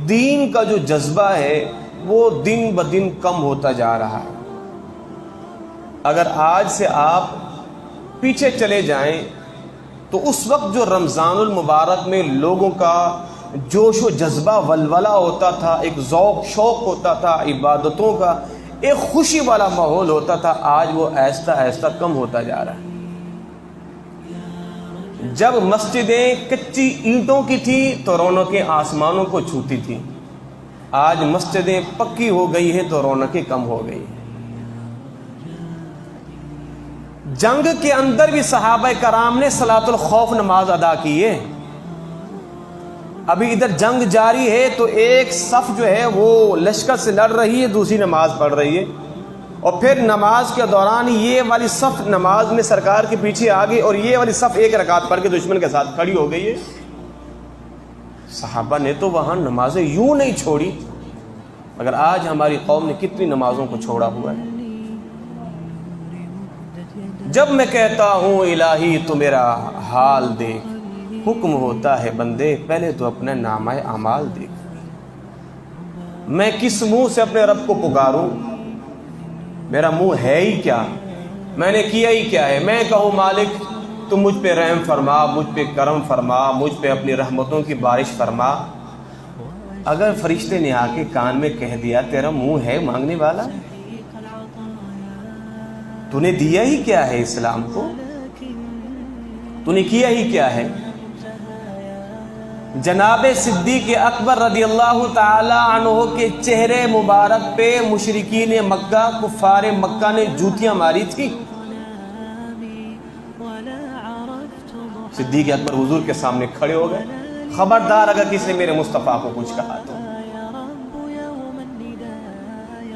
دین کا جو جذبہ ہے وہ دن بدن کم ہوتا جا رہا ہے۔ اگر آج سے آپ پیچھے چلے جائیں تو اس وقت جو رمضان المبارک میں لوگوں کا جوش و جذبہ ولولہ ہوتا تھا، ایک ذوق شوق ہوتا تھا عبادتوں کا، ایک خوشی والا ماحول ہوتا تھا، آج وہ آہستہ آہستہ کم ہوتا جا رہا ہے۔ جب مسجدیں کچی اینٹوں کی تھیں تو رونقیں آسمانوں کو چھوتی تھیں، آج مسجدیں پکی ہو گئی ہیں تو رونقیں کم ہو گئی ہیں۔ جنگ کے اندر بھی صحابہ کرام نے صلاۃ الخوف نماز ادا کی ہے۔ ابھی ادھر جنگ جاری ہے تو ایک صف جو ہے وہ لشکر سے لڑ رہی ہے، دوسری نماز پڑھ رہی ہے، اور پھر نماز کے دوران یہ والی صف نماز میں سرکار کے پیچھے آ گئی اور یہ والی صف ایک رکعت پڑھ کے دشمن کے ساتھ کھڑی ہو گئی ہے۔ صحابہ نے تو وہاں نمازیں یوں نہیں چھوڑی، مگر آج ہماری قوم نے کتنی نمازوں کو چھوڑا ہوا ہے۔ جب میں کہتا ہوں الہی تو میرا حال دیکھ، حکم ہوتا ہے بندے پہلے تو اپنا نامہ اعمال دیکھ۔ میں کس منہ سے اپنے رب کو پکاروں؟ میرا منہ ہے ہی کیا؟ میں نے کیا ہی کیا ہے؟ میں کہوں مالک تو مجھ پہ رحم فرما، مجھ پہ کرم فرما، مجھ پہ اپنی رحمتوں کی بارش فرما۔ اگر فرشتے نے آ کے کان میں کہہ دیا تیرا منہ ہے مانگنے والا، تو نے دیا ہی کیا ہے اسلام کو؟ تو نے کیا ہی کیا ہے؟ جناب صدیق اکبر رضی اللہ تعالی عنہ کے چہرے مبارک پہ مشرکین مکہ، کفار مکہ نے جوتیاں ماری تھی۔ صدیق اکبر حضور کے سامنے کھڑے ہو گئے، خبردار اگر کسی نے میرے مصطفیٰ کو کچھ کہا تو۔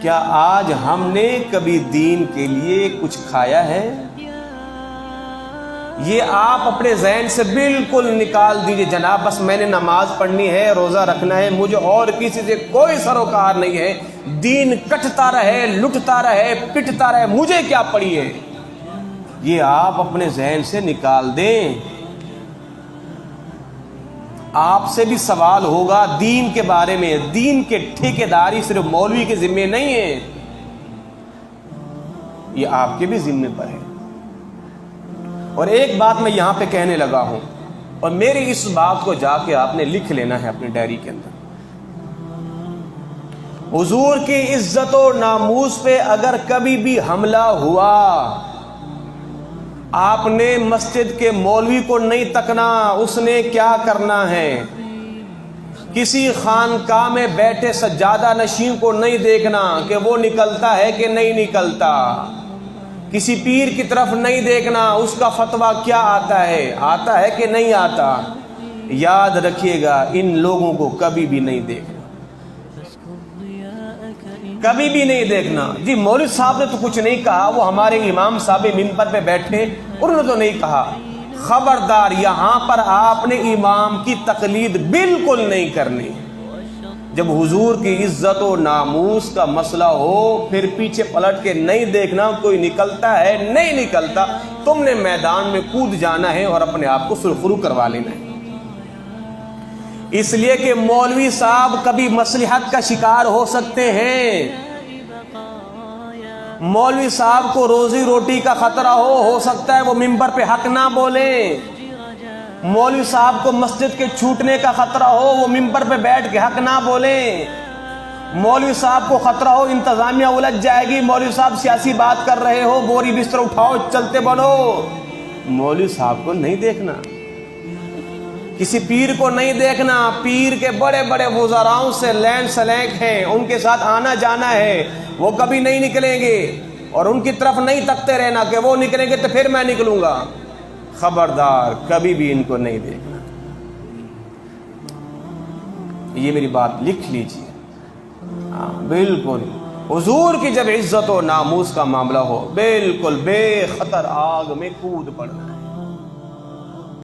کیا آج ہم نے کبھی دین کے لیے کچھ کھایا ہے؟ یہ آپ اپنے ذہن سے بالکل نکال دیجئے، جناب بس میں نے نماز پڑھنی ہے، روزہ رکھنا ہے، مجھے اور کسی سے کوئی سروکار نہیں ہے، دین کٹتا رہے، لٹتا رہے، پٹتا رہے، مجھے کیا پڑی ہے، یہ آپ اپنے ذہن سے نکال دیں۔ آپ سے بھی سوال ہوگا دین کے بارے میں۔ دین کے ٹھیکیداری صرف مولوی کے ذمہ نہیں ہے، یہ آپ کے بھی ذمہ پر ہے۔ اور ایک بات میں یہاں پہ کہنے لگا ہوں، اور میری اس بات کو جا کے آپ نے لکھ لینا ہے اپنی ڈائری کے اندر۔ حضور کی عزت و ناموس پہ اگر کبھی بھی حملہ ہوا، آپ نے مسجد کے مولوی کو نہیں تکنا، اس نے کیا کرنا ہے۔ کسی خانقاہ میں بیٹھے سجادہ نشین کو نہیں دیکھنا کہ وہ نکلتا ہے کہ نہیں نکلتا۔ کسی پیر کی طرف نہیں دیکھنا، اس کا فتویٰ کیا آتا ہے کہ نہیں آتا۔ یاد رکھیے گا ان لوگوں کو کبھی بھی نہیں دیکھنا، کبھی بھی نہیں دیکھنا۔ جی مولوی صاحب نے تو کچھ نہیں کہا، وہ ہمارے امام صاحب منبر پہ بیٹھے، انہوں نے تو نہیں کہا۔ خبردار یہاں پر آپ نے امام کی تقلید بالکل نہیں کرنی۔ جب حضور کی عزت و ناموس کا مسئلہ ہو پھر پیچھے پلٹ کے نہیں دیکھنا کوئی نکلتا ہے نہیں نکلتا، تم نے میدان میں کود جانا ہے اور اپنے آپ کو سرخرو کروا لینا ہے۔ اس لیے کہ مولوی صاحب کبھی مصلحت کا شکار ہو سکتے ہیں، مولوی صاحب کو روزی روٹی کا خطرہ ہو سکتا ہے وہ ممبر پہ حق نہ بولیں، مولوی صاحب کو مسجد کے چھوٹنے کا خطرہ ہو وہ ممبر پہ بیٹھ کے حق نہ بولیں، مولوی صاحب کو خطرہ ہو انتظامیہ الجھ جائے گی، مولوی صاحب سیاسی بات کر رہے ہو، بوری بستر اٹھاؤ چلتے بنو، مولوی صاحب کو نہیں دیکھنا، کسی پیر کو نہیں دیکھنا۔ پیر کے بڑے بڑے وزراؤں سے لین سلینک ہیں، ان کے ساتھ آنا جانا ہے، وہ کبھی نہیں نکلیں گے، اور ان کی طرف نہیں تکتے رہنا کہ وہ نکلیں گے تو پھر میں نکلوں گا۔ خبردار کبھی بھی ان کو نہیں دیکھنا۔ یہ میری بات لکھ لیجیے، بالکل حضور کی جب عزت و ناموس کا معاملہ ہو بالکل بے خطر آگ میں کود پڑنا ہے۔